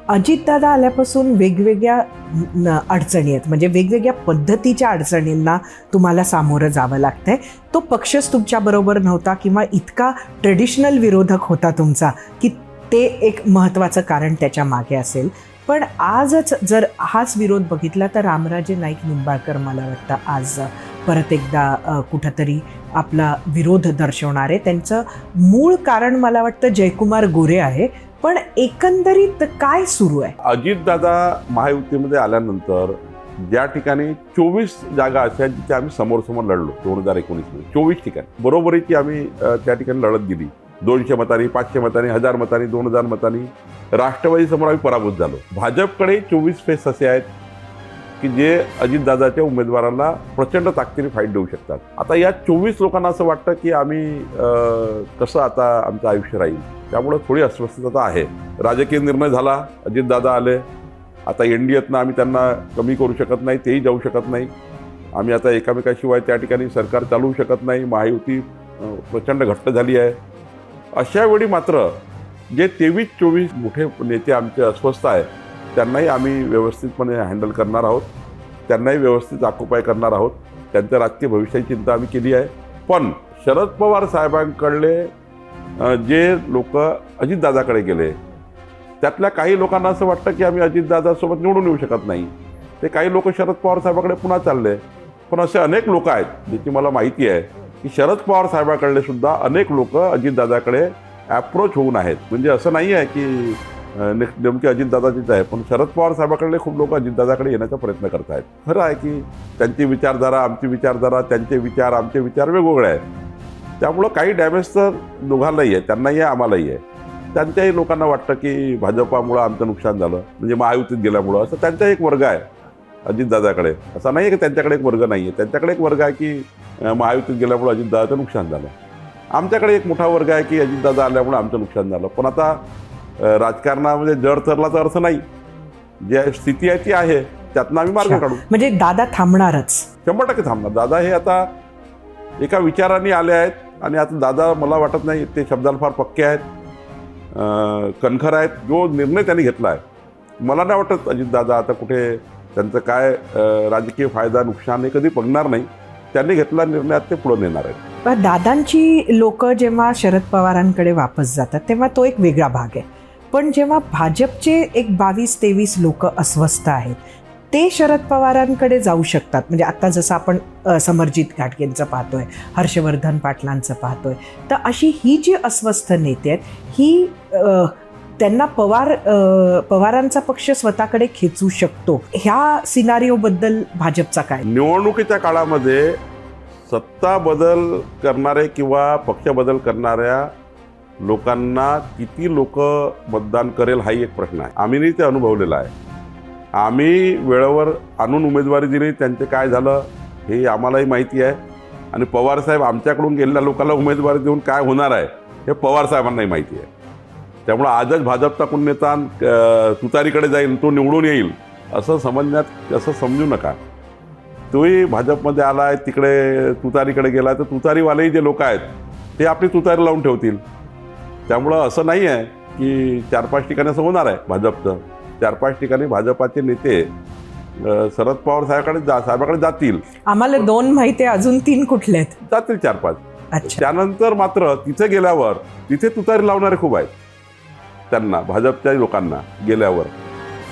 अजितदादा आल्यापासून वेगवेगळ्या अडचणी आहेत, म्हणजे वेगवेगळ्या पद्धतीच्या अडचणींना तुम्हाला सामोरं जावं लागतंय. तो पक्षच तुमच्याबरोबर नव्हता किंवा इतका ट्रेडिशनल विरोधक होता तुमचा की ते एक महत्त्वाचं कारण त्याच्या मागे असेल. पण आजच जर हाच विरोध बघितला तर रामराजे नाईक निंबाळकर मला वाटतं आज परत एकदा कुठंतरी आपला विरोध दर्शवणारे. त्यांचं मूळ कारण मला वाटतं जयकुमार गोरे आहे. पण एकंदरीत काय सुरू आहे? अजितदादा महायुतीमध्ये आल्यानंतर ज्या ठिकाणी 24 जागा अशा जिथे आम्ही समोर लढलो 2019 मध्ये 24 ठिकाणी बरोबरीची आम्ही त्या ठिकाणी लढत दिली. 200 मतांनी, 500 मतांनी, 1000 मतांनी, 2000 मतांनी राष्ट्रवादी समोर आम्ही पराभूत झालो. भाजपकडे 24 फेस असे आहेत की जे अजितदादाच्या उमेदवारांना प्रचंड ताकदीने फाईट देऊ शकतात. आता या 24 लोकांना असं वाटतं की आम्ही कसं आता आमचं आयुष्य राहील, त्यामुळे थोडी अस्वस्थता आहे. राजकीय निर्णय झाला, अजितदादा आले. आता एनडीएतनं आम्ही त्यांना कमी करू शकत नाही, तेही जाऊ शकत नाही. आम्ही आता एकामेकाशिवाय त्या ठिकाणी सरकार चालवू शकत नाही. महायुती प्रचंड घट्ट झाली आहे. अशा वेळी मात्र जे 23-24 मोठे नेते आमचे अस्वस्थ आहेत त्यांनाही आम्ही व्यवस्थितपणे हँडल करणार आहोत. त्यांनाही व्यवस्थित आकुपाय करणार आहोत. त्यांच्या राजकीय भविष्याची चिंता आम्ही केली आहे. पण शरद पवार साहेबांकडले जे लोक अजितदादाकडे गेले त्यातल्या काही लोकांना असं वाटतं की आम्ही अजितदादासोबत निवडून येऊ शकत नाही. ते काही लोक शरद पवार साहेबाकडे पुन्हा चालले. पण असे अनेक लोक आहेत ज्याची मला माहिती आहे की शरद पवार साहेबाकडले सुद्धा अनेक लोक अजितदादाकडे ॲप्रोच होऊन आहेत. म्हणजे असं नाही आहे की नेमके अजितदादाचीच आहे, पण शरद पवार साहेबाकडले खूप लोक अजितदादाकडे येण्याचा प्रयत्न करत आहेत. खरं आहे की त्यांची विचारधारा, आमची विचारधारा, त्यांचे विचार, आमचे विचार वेगवेगळे आहेत. त्यामुळं काही डॅमेज तर दोघांनाही आहे, त्यांनाही आहे, आम्हालाही आहे. त्यांच्याही लोकांना वाटतं की भाजपामुळं आमचं नुकसान झालं, म्हणजे महायुतीत गेल्यामुळं. असं त्यांचा एक वर्ग आहे अजितदादाकडे. असं नाही आहे की त्यांच्याकडे एक वर्ग नाही आहे. त्यांच्याकडे एक वर्ग आहे की महायुतीत गेल्यामुळं अजितदादाचं नुकसान झालं. आमच्याकडे एक मोठा वर्ग आहे की अजितदादा आल्यामुळे आमचं नुकसान झालं. पण आता राजकारणामध्ये जर ठरला तर अर्थ नाही. जी स्थिती आहे ती आहे, त्यातनं आम्ही मार्ग काढू. म्हणजे दादा थांबणारच? 100% थांबणार. दादा हे आता एका विचाराने आले आहेत आणि आता दादा मला वाटत नाही ते शब्दाला फार पक्के आहेत, कणखर आहेत. जो निर्णय त्यांनी घेतला आहे मला नाही वाटत अजितदादा आता कुठे त्यांचं काय राजकीय फायदा नुकसान हे कधी बघणार नाही. त्यांनी घेतला निर्णयात ते पुढे नेणार आहेत. पण दादांची लोक जेव्हा शरद पवारांकडे वापस जातात तेव्हा तो एक वेगळा भाग आहे. पण जेव्हा भाजपचे एक 22-23 लोक अस्वस्थ आहेत ते शरद पवारांकडे जाऊ शकतात. म्हणजे आता जसं आपण समरजित घाटगेंचं पाहतोय, हर्षवर्धन पाटलांचं पाहतोय, तर अशी ही जी अस्वस्थ नेते आहेत ही त्यांना पवारांचा पक्ष स्वतःकडे खेचू शकतो. ह्या सिनारिओबद्दल भाजपचा काय? निवडणुकीच्या काळामध्ये सत्ता बदल करणारे किंवा पक्ष बदल करणाऱ्या लोकांना किती लोक मतदान करेल हाही एक प्रश्न आहे. आम्हीही ते अनुभवलेलं आहे. आम्ही वेळेवर आणून उमेदवारी दिली, त्यांचे काय झालं हे आम्हालाही माहिती आहे. आणि पवारसाहेब आमच्याकडून गेलेल्या लोकांना उमेदवारी देऊन काय होणार आहे हे पवारसाहेबांनाही माहिती आहे. त्यामुळं आजच भाजपचा कोण नेता तुतारीकडे जाईल, तो निवडून येईल असं समजू नका. तोही भाजपमध्ये आला आहे, तिकडे तुतारीकडे गेला तर तुतारीवालेही जे लोक आहेत ते आपली तुतारी लावून ठेवतील. त्यामुळं असं नाही आहे की 4-5 ठिकाणी असं होणार आहे भाजपचं. 4-5 ठिकाणी भाजपाचे नेते शरद पवार साहेबाकडे जातील. आम्हाला 2 माहिती आहे, अजून 3 कुठले आहेत? जातील 4-5. त्यानंतर मात्र तिथे गेल्यावर तिथे तुतारी लावणारे खूप आहेत. त्यांना भाजपच्या लोकांना गेल्यावर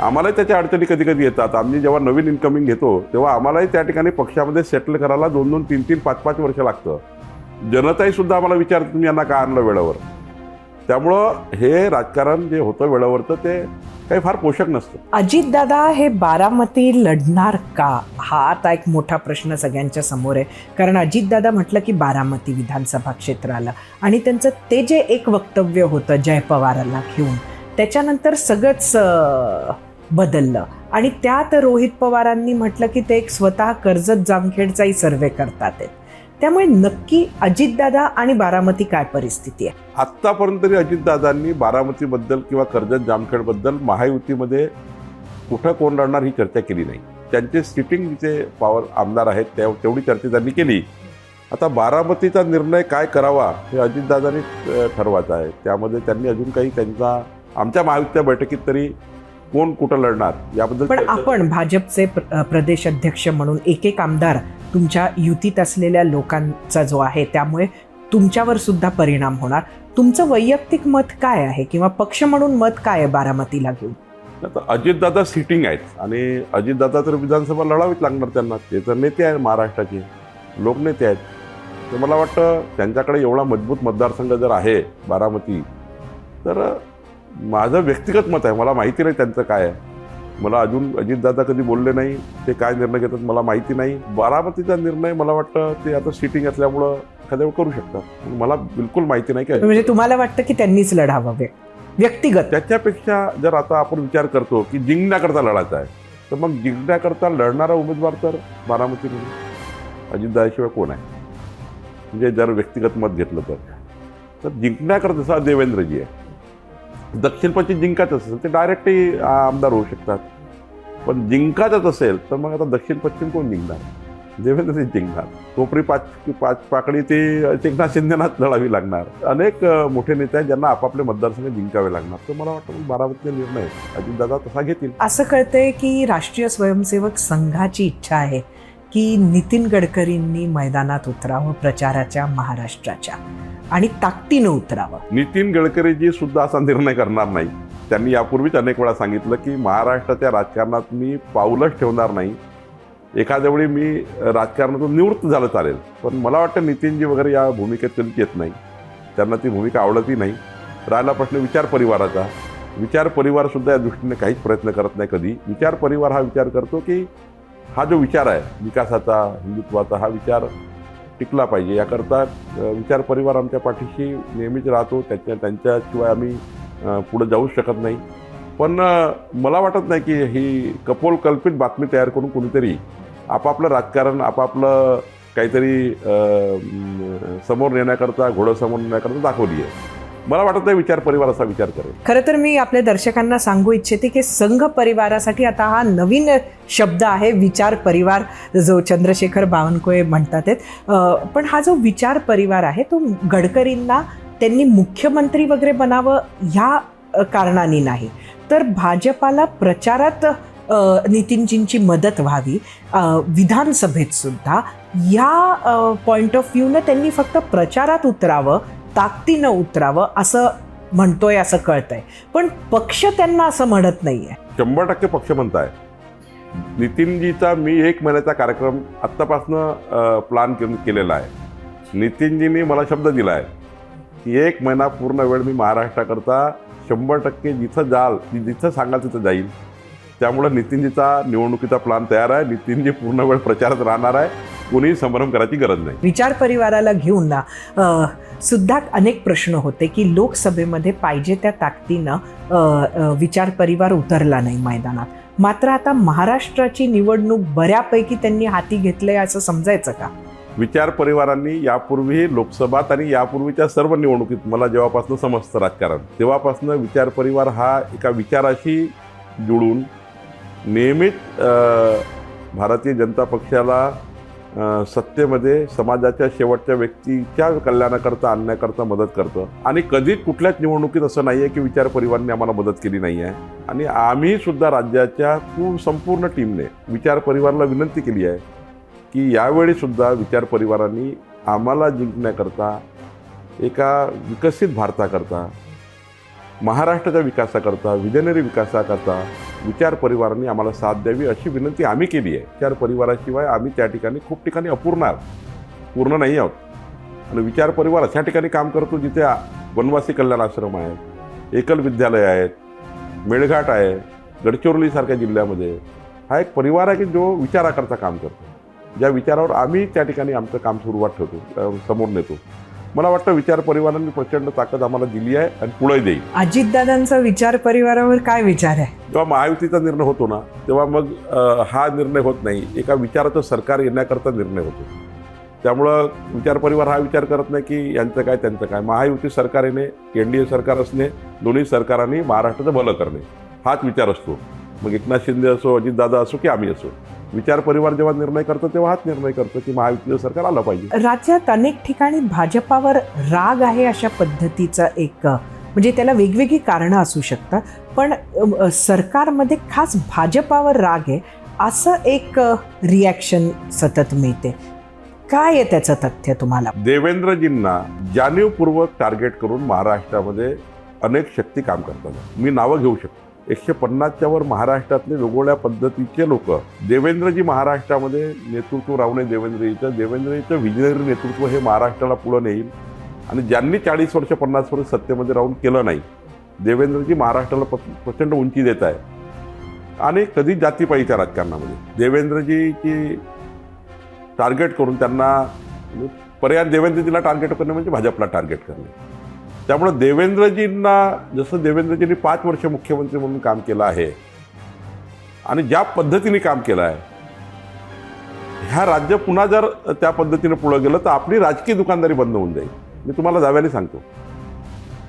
आम्हालाही त्याच्या अडचणी कधी कधी येतात. आम्ही जेव्हा नवीन इन्कमिंग घेतो तेव्हा आम्हालाही त्या ठिकाणी पक्षामध्ये सेटल करायला 2-2, 3-3, 5-5 वर्ष लागतं. जनताही सुद्धा आम्हाला विचारते तुम्ही यांना का आणलं वेळेवर. त्यामुळं हे राजकारण जे होतं वेळेवरचं ते काही फार पोषक नसतं. अजितदादा हे बारामती लढणार का, हा आता एक मोठा प्रश्न सगळ्यांच्या समोर आहे. कारण अजितदादा म्हटलं की बारामती विधानसभा क्षेत्र आलं आणि त्यांचं ते जे एक वक्तव्य होतं जय पवारांना घेऊन, त्याच्यानंतर सगळंच बदललं. आणि त्यात रोहित पवारांनी म्हटलं की ते एक स्वतः कर्जत जामखेडचाही सर्वे करतात आहेत. त्यामुळे नक्की अजितदादा आणि बारामती काय परिस्थिती आहे? आत्तापर्यंत तरी अजितदादांनी बारामतीबद्दल किंवा कर्जत जामखेडबद्दल महायुतीमध्ये कुठं कोण लढणार ही चर्चा केली नाही. त्यांचे सिटिंग जे पॉवर आमदार आहेत तेवढी चर्चा त्यांनी केली. आता बारामतीचा निर्णय काय करावा हे अजितदादांनी ठरवायचं आहे. त्यामध्ये त्यांनी अजून काही त्यांचा आमच्या महायुतीच्या बैठकीत तरी कोण कुठं लढणार याबद्दल पण आपण भाजपचे प्रदेश अध्यक्ष म्हणून एक आमदार तुमच्या युतीत असलेल्या लोकांचा जो आहे त्यामुळे तुमच्यावर सुद्धा परिणाम होणार. तुमचं वैयक्तिक मत काय आहे किंवा पक्ष म्हणून मत काय आहे बारामतीला घेऊन? आता अजितदादा सिटिंग आहेत आणि अजितदादा तर विधानसभा लढावीच लागणार त्यांना. ते तर नेते आहेत, महाराष्ट्राचे लोकनेते आहेत. तर मला वाटतं त्यांच्याकडे एवढा मजबूत मतदारसंघ जर आहे बारामती, तर माझं व्यक्तिगत मत आहे. मला माहिती नाही त्यांचं काय आहे. मला अजून अजितदादा कधी बोलले नाही. ते काय निर्णय घेतात मला माहिती नाही. बारामतीचा निर्णय मला वाटतं ते आता सिटिंग असल्यामुळं एखाद्या वेळ करू शकतात. मला बिलकुल माहिती नाही काय. म्हणजे तुम्हाला वाटतं की त्यांनीच लढावं व्यक्तिगत? त्याच्यापेक्षा जर आता आपण विचार करतो की जिंकण्याकरता लढायचा आहे, तर मग जिंकण्याकरता लढणारा उमेदवार तर बारामतीमध्ये अजितदादाशिवाय कोण आहे? म्हणजे जर व्यक्तिगत मत घेतलं तर जिंकण्याकरता जसा देवेंद्रजी आहे. दक्षिण पश्चिम जिंकायचं असेल ते डायरेक्टही आमदार होऊ शकतात. पण जिंकायचंच असेल तर मग आता दक्षिण पश्चिम कोण जिंकणार? देवेंद्रजी जिंकणार. कोपरी पाच पाकडी ते एकनाथ शिंदेनाच लढावी लागणार. अनेक मोठे नेते आहेत ज्यांना आपापले मतदारसंघ जिंकावे लागणार. तर मला वाटतं बारामतीचा निर्णय अजितदादा तसा घेतील. असं कळतंय की राष्ट्रीय स्वयंसेवक संघाची इच्छा आहे की नितीन गडकरींनी मैदानात उतरावं प्रचाराच्या महाराष्ट्राच्या आणि ताकदीनं उतरावं. नितीन गडकरीजी सुद्धा असा निर्णय करणार नाही. त्यांनी यापूर्वीच अनेक वेळा सांगितलं की महाराष्ट्राच्या राजकारणात मी पाऊलच ठेवणार नाही. एखाद्या वेळी मी राजकारणातून निवृत्त झालं चालेल, पण मला वाटतं नितीनजी वगैरे या भूमिकेत कधीच येत नाही. त्यांना ती भूमिका आवडतही नाही. राहिला प्रश्न विचार परिवाराचा. विचार परिवारसुद्धा या दृष्टीने काहीच प्रयत्न करत नाही. कधी विचार परिवार हा विचार करतो की हा जो विचार आहे विकासाचा, हिंदुत्वाचा, हा विचार टिकला पाहिजे. याकरता विचार परिवार आमच्या पाठीशी नेहमीच राहतो. त्यांच्याशिवाय आम्ही पुढे जाऊच शकत नाही. पण मला वाटत नाही की ही कपोलकल्पित बातमी तयार करून कोणीतरी आपापलं राजकारण, आपापलं काहीतरी समोर नेण्याकरता, घोडं समोर नेण्याकरता दाखवली आहे. मला वाटत नाही विचार परिवार असा विचार करेल. खरं तर मी आपल्या दर्शकांना सांगू इच्छिते की संघ परिवारासाठी आता हा नवीन शब्द आहे विचार परिवार, जो चंद्रशेखर बावनकुळे म्हणतात आहेत. पण हा जो विचार परिवार आहे तो गडकरींना त्यांनी मुख्यमंत्री वगैरे बनावं ह्या कारणाने नाही, तर भाजपाला प्रचारात नितीनजींची मदत व्हावी विधानसभेत सुद्धा, या पॉईंट ऑफ व्ह्यूनं त्यांनी फक्त प्रचारात उतरावं, ताकदीनं उतरावं असं म्हणतोय असं कळतंय. पण पक्ष त्यांना असं म्हणत नाहीये. 100% पक्ष म्हणताय. नितीनजीचा मी 1 महिन्याचा कार्यक्रम आत्तापासनं प्लॅन केलेला आहे. नितीनजींनी मला शब्द दिला आहे की 1 महिना पूर्ण वेळ मी महाराष्ट्राकरता 100% जिथं सांगाल तिथं जाईल. त्यामुळं नितीनजीचा निवडणुकीचा प्लॅन तयार आहे. नितीनजी पूर्ण वेळ प्रचारात राहणार आहे. कोणीही संभ्रम करायची गरज नाही. विचार परिवाराला घेऊन ना सुद्धा अनेक प्रश्न होते की लोकसभेमध्ये पाहिजे त्या ताकदीनं विचार परिवार उतरला नाही मैदानात. मात्र आता महाराष्ट्राची निवडणूक बऱ्यापैकी त्यांनी हाती घेतलंय असं समजायचं का? विचार परिवारांनी यापूर्वी लोकसभात आणि यापूर्वीच्या सर्व निवडणुकीत मला जेव्हापासून समजतं राजकारण, तेव्हापासून विचार परिवार हा एका विचाराशी जुळून नेहमीच भारतीय जनता पक्षाला सत्तेमध्ये समाजाच्या शेवटच्या व्यक्तीच्या कल्याणाकरता आणण्याकरता मदत करतं. आणि कधीच कुठल्याच निवडणुकीत असं नाही आहे की विचार परिवारांनी आम्हाला मदत केली नाही आहे. आणि आम्ही सुद्धा राज्याच्या संपूर्ण टीमने विचार परिवाराला विनंती केली आहे की यावेळीसुद्धा विचार परिवारांनी आम्हाला जिंकण्याकरता, एका विकसित भारताकरता, महाराष्ट्राच्या विकासाकरता, विजनरी विकासाकरता विचार परिवारांनी आम्हाला साथ द्यावी अशी विनंती आम्ही केली आहे. विचार परिवाराशिवाय आम्ही त्या ठिकाणी खूप ठिकाणी पूर्ण नाही आहोत. आणि विचार परिवार अशा ठिकाणी काम करतो जिथे वनवासी कल्याण आश्रम आहे, एकल विद्यालय आहेत, मेळघाट आहे, गडचिरोलीसारख्या जिल्ह्यामध्ये हा एक परिवार आहे की जो विचाराकरता काम करतो. ज्या विचारावर आम्ही त्या ठिकाणी आमचं काम सुरुवात ठेवतो, समोर नेतो. मला वाटतं विचार परिवारांनी प्रचंड ताकद आम्हाला दिली आहे आणि पुढे देईल. अजितदादांचा विचार परिवारावर काय विचार आहे? जेव्हा महायुतीचा निर्णय होतो ना, तेव्हा मग हा निर्णय होत नाही, एका विचाराचं सरकार येण्याकरता निर्णय होतो. त्यामुळं विचार परिवार हा विचार करत नाही की यांचं काय त्यांचं काय. महायुती सरकार येणे, NDA सरकार असणे, दोन्ही सरकारांनी महाराष्ट्राचं भलं करणे हाच विचार असतो. मग एकनाथ शिंदे असो, अजितदादा असो की आम्ही असो, विचार परिवार जेव्हा निर्णय करतो तेव्हा हाच निर्णय करतो की महायुतीचं सरकार आलं पाहिजे. राज्यात अनेक ठिकाणी भाजपावर राग आहे अशा पद्धतीचा एक, म्हणजे त्याला वेगवेगळी कारणं असू शकतात, पण सरकारमध्ये खास भाजपावर राग आहे असं एक रिॲक्शन सतत मिळते. काय आहे त्याचं तथ्य तुम्हाला? देवेंद्रजींना जाणीवपूर्वक टार्गेट करून महाराष्ट्रामध्ये अनेक शक्ती काम करतात. मी नावं घेऊ शकतो. 150च्या वर महाराष्ट्रातले वेगवेगळ्या पद्धतीचे लोक. देवेंद्रजी महाराष्ट्रामध्ये नेतृत्व राहणे देवेंद्रजीचं व्हिजनरी नेतृत्व हे महाराष्ट्राला पुढं नेईल. आणि ज्यांनी 40 वर्ष 50 वर्ष सत्तेमध्ये राहून केलं नाही, देवेंद्रजी महाराष्ट्राला प्रचंड उंची देत आहे. आणि कधी जातीपाईच्या राजकारणामध्ये देवेंद्रजीची टार्गेट करून त्यांना पर्याय देवेंद्रजीला टार्गेट करणे म्हणजे भाजपला टार्गेट करणे. त्यामुळे देवेंद्रजींना जसं देवेंद्रजींनी 5 वर्ष मुख्यमंत्री म्हणून काम केलं आहे आणि ज्या पद्धतीने काम केलं आहे, ह्या राज्य पुन्हा जर त्या पद्धतीने पुढे गेलं तर आपली राजकीय दुकानदारी बंद होऊन जाईल. मी तुम्हाला जाव्याने सांगतो,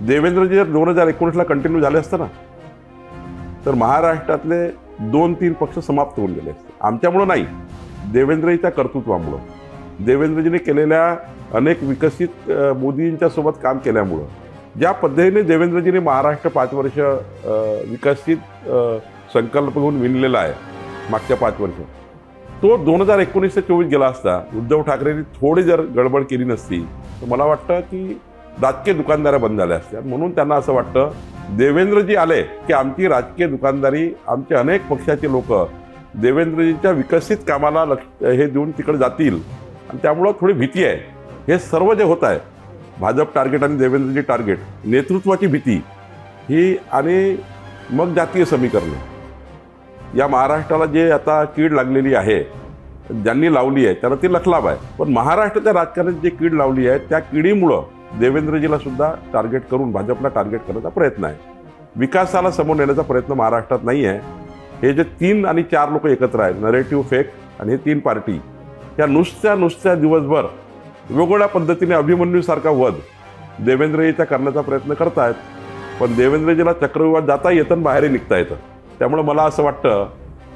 देवेंद्रजी जर 2019ला कंटिन्यू झाले असतं ना, तर महाराष्ट्रातले 2-3 पक्ष समाप्त होऊन गेले असते. आमच्यामुळं नाही, देवेंद्रजीच्या कर्तृत्वामुळं, देवेंद्रजीने केलेल्या अनेक विकसित मोदींच्या सोबत काम केल्यामुळं, ज्या पद्धतीने देवेंद्रजीने महाराष्ट्र 5 वर्ष विकसित संकल्प घेऊन विणलेला आहे मागच्या 5 वर्ष, तो 2019 ते 24 गेला असता, उद्धव ठाकरेंनी थोडी जर गडबड केली नसती तर मला वाटतं की राजकीय दुकानदाऱ्या बंद झाल्या असत्या. म्हणून त्यांना असं वाटतं देवेंद्रजी आले की आमची राजकीय दुकानदारी, आमचे अनेक पक्षाचे लोक देवेंद्रजीच्या विकसित कामाला लक्ष हे देऊन तिकडे जातील. आणि त्यामुळं थोडी भीती आहे. हे सर्व जे होत आहे, भाजप टार्गेट आणि देवेंद्रजी टार्गेट, नेतृत्वाची भीती ही, आणि मग जातीय समीकरण, या महाराष्ट्राला जे आता कीड लागलेली आहे, ज्यांनी लावली आहे त्याला ती लखलाभ आहे. पण महाराष्ट्राच्या राजकारणात जी कीड लावली आहे त्या किडीमुळं देवेंद्रजीला सुद्धा टार्गेट करून भाजपला टार्गेट करण्याचा प्रयत्न आहे. विकासाला समोर नेण्याचा प्रयत्न महाराष्ट्रात नाही आहे. हे जे 3 आणि 4 लोक एकत्र आहेत, नरेटिव्ह फेक आणि हे 3 पार्टी, त्या नुसत्या दिवसभर वेगवेगळ्या पद्धतीने अभिमन्यूसारखा वध देवेंद्रजीचा करण्याचा प्रयत्न करतायत. पण देवेंद्रजीला चक्रव्यूहात जाता येतं आणि बाहेरही निघता येतं. त्यामुळे मला असं वाटतं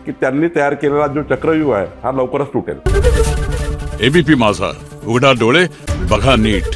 की त्यांनी तयार केलेला जो चक्रव्यूह आहे हा लवकरच तुटेल. एबीपी माझा, उघडा डोळे बघा नीट.